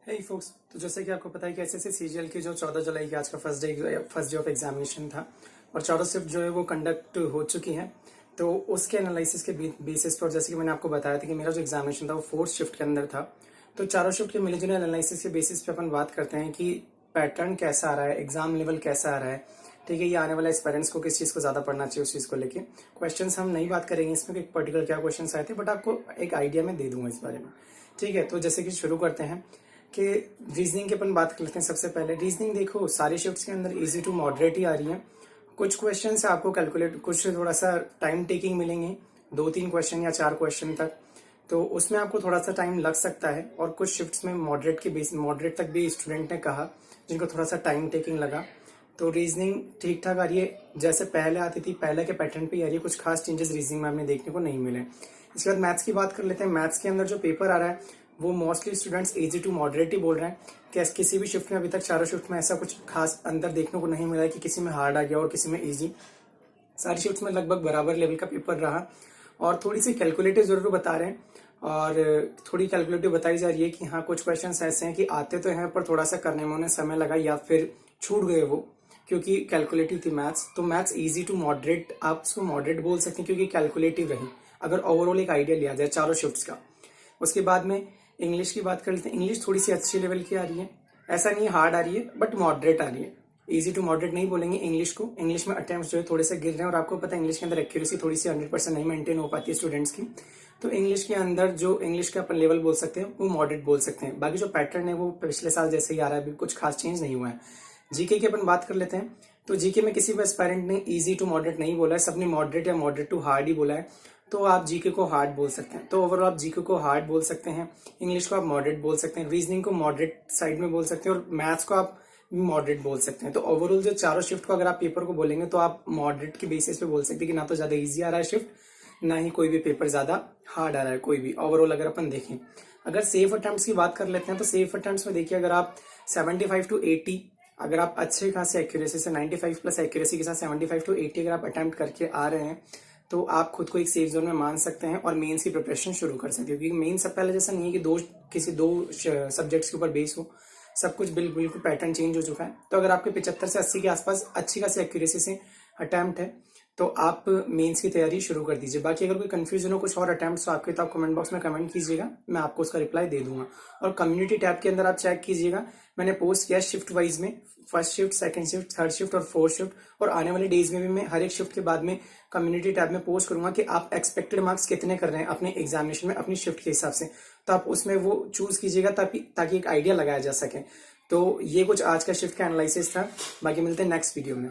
हे focus, तो जैसे कि आपको पता है कि एसएससी सीजीएल की जो 14 जुलाई की आज का फर्स्ट डे ऑफ एग्जामिनेशन था और 14 शिफ्ट जो है वो कंडक्ट हो चुकी है। तो उसके एनालिसिस के बेसिस पर जैसे कि मैंने आपको बताया था कि मेरा जो एग्जामिनेशन था वो फोर्थ शिफ्ट के अंदर था। तो चारों शिफ्ट के मिले जुले एनालिसिस के बेसिस पे अपन बात करते हैं कि पैटर्न कैसा आ रहा है, एग्जाम लेवल कैसा आ रहा है। ठीक है, ये आने वाला एस्पायरेंट्स को किस चीज़ को ज़्यादा पढ़ना चाहिए उस चीज़ को लेके क्वेश्चंस हम नहीं बात करेंगे इसमें कि पर्टिकुलर क्या क्वेश्चंस आए थे, बट आपको एक आइडिया मैं दे दूंगा इस बारे में। ठीक है, तो जैसे कि शुरू करते हैं कि रीजनिंग की अपन बात कर लेते हैं। सबसे पहले रीजनिंग देखो, सारी शिफ्ट्स के अंदर इजी टू मॉडरेट ही आ रही है। कुछ क्वेश्चन से आपको कैलकुलेट, कुछ थोड़ा सा टाइम टेकिंग मिलेंगे, 2-3 क्वेश्चन या 4 क्वेश्चन तक, तो उसमें आपको थोड़ा सा टाइम लग सकता है। और कुछ शिफ्ट्स में मॉडरेट तक भी स्टूडेंट ने कहा जिनको थोड़ा सा टाइम टेकिंग लगा। तो रीजनिंग ठीक ठाक आ रही है, जैसे पहले आती थी पहले के पैटर्न पे आ रही है। कुछ खास चेंजेस रीजनिंग में हमें देखने को नहीं मिले। इसके बाद मैथ्स की बात कर लेते हैं। मैथ्स के अंदर जो पेपर आ रहा है वो mostly students easy to moderate ही बोल रहे हैं कि किसी भी शिफ्ट में अभी तक चारों शिफ्ट में ऐसा कुछ खास अंतर देखने को नहीं मिला है कि किसी में हार्ड आ गया और किसी में इजी। सारी शिफ्ट्स में लगभग बराबर लेवल का पेपर रहा और थोड़ी सी कैलकुलेटिव जरूर बता रहे हैं और थोड़ी कैलकुलेटिव बताई जा रही है कि हाँ कुछ क्वेश्चन ऐसे हैं कि आते तो हैं पर थोड़ा सा करने में उन्हें समय लगा या फिर छूट गए वो, क्योंकि कैलकुलेटिव थी मैथ्स। तो मैथ्स इजी टू मॉडरेट, आप उसको मॉडरेट बोल सकते हैं क्योंकि कैलकुलेटिव रही अगर ओवरऑल एक आइडिया लिया जाए चारों शिफ्ट्स का। उसके बाद में इंग्लिश की बात कर लेते हैं। इंग्लिश थोड़ी सी अच्छी लेवल की आ रही है, ऐसा नहीं हार्ड आ रही है बट मॉडरेट आ रही है। इजी टू मॉडरेट नहीं बोलेंगे इंग्लिश को। इंग्लिश में अटेम्प्ट जो है थोड़े से गिर रहे हैं और आपको पता है इंग्लिश के अंदर एक्यूरेसी थोड़ी सी 100% नहीं मेंटेन हो पाती है स्टूडेंट्स की। तो इंग्लिश के अंदर जो इंग्लिश का अपन लेवल बोल सकते हैं वो मॉडरेट बोल सकते हैं। बाकी जो पैटर्न है वो पिछले साल जैसे ही आ रहा है, अभी कुछ खास चेंज नहीं हुआ है। जीके की अपन बात कर लेते हैं। तो जीके में किसी भी एस्पायरेंट ने इजी टू मॉडरेट नहीं बोला है, सबने मॉडरेट या मॉडरेट टू हार्ड ही बोला है। तो आप जीके को हार्ड बोल सकते हैं। तो ओवरऑल आप जीके को हार्ड बोल सकते हैं, इंग्लिश को आप मॉडरेट बोल सकते हैं, रीजनिंग को मॉडरेट साइड में बोल सकते हैं और मैथ्स को आप मॉडरेट बोल सकते हैं। तो ओवरऑल जो चारों शिफ्ट को अगर आप पेपर को बोलेंगे तो आप मॉडरेट के बेसिस पे बोल सकते हैं कि ना तो ज्यादा इजी आ रहा है शिफ्ट, ना ही कोई भी पेपर ज्यादा हार्ड आ रहा है कोई भी। ओवरऑल अगर अपन देखें, अगर सेफ अटेम्प्ट्स की बात कर लेते हैं तो सेफ अटेम्प्ट्स में देखिए अगर आप 75 to 80, अगर आप अच्छे खासे एक्यूरेसी से 95 प्लस एक्यूरेसी के साथ 75 to 80 अगर आप अटेम्प्ट करके आ रहे हैं तो आप खुद को एक सेफ जोन में मान सकते हैं और मेंस की प्रिपरेशन शुरू कर सकते हैं। क्योंकि मेंस सब पहले जैसा नहीं है कि किसी दो सब्जेक्ट्स के ऊपर बेस हो, सब कुछ बिल्कुल पैटर्न चेंज हो चुका है। तो अगर आपके 75 से 80 के आसपास अच्छी खासी एक्यूरेसी से अटेम्प्ट है तो आप मेंस की तैयारी शुरू कर दीजिए। बाकी अगर कोई कंफ्यूजन हो कुछ और अटेम्प्ट्स तो आपके, तो आप कमेंट बॉक्स में कमेंट कीजिएगा, मैं आपको उसका रिप्लाई दे दूंगा। और कम्युनिटी टैब के अंदर आप चेक कीजिएगा, मैंने पोस्ट किया शिफ्ट वाइज में, first shift, second shift, third shift और फोर्थ शिफ्ट। और आने वाले डेज में भी मैं हर एक शिफ्ट के बाद में कम्युनिटी टैब में पोस्ट करूंगा कि आप एक्सपेक्टेड मार्क्स कितने कर रहे हैं अपने एग्जामिनेशन में अपनी शिफ्ट के हिसाब से। तो आप उसमें वो चूज कीजिएगा ताकि एक आइडिया लगाया जा सके। तो ये कुछ आज का शिफ्ट का एनालिसिस था। बाकी मिलते हैं नेक्स्ट वीडियो में।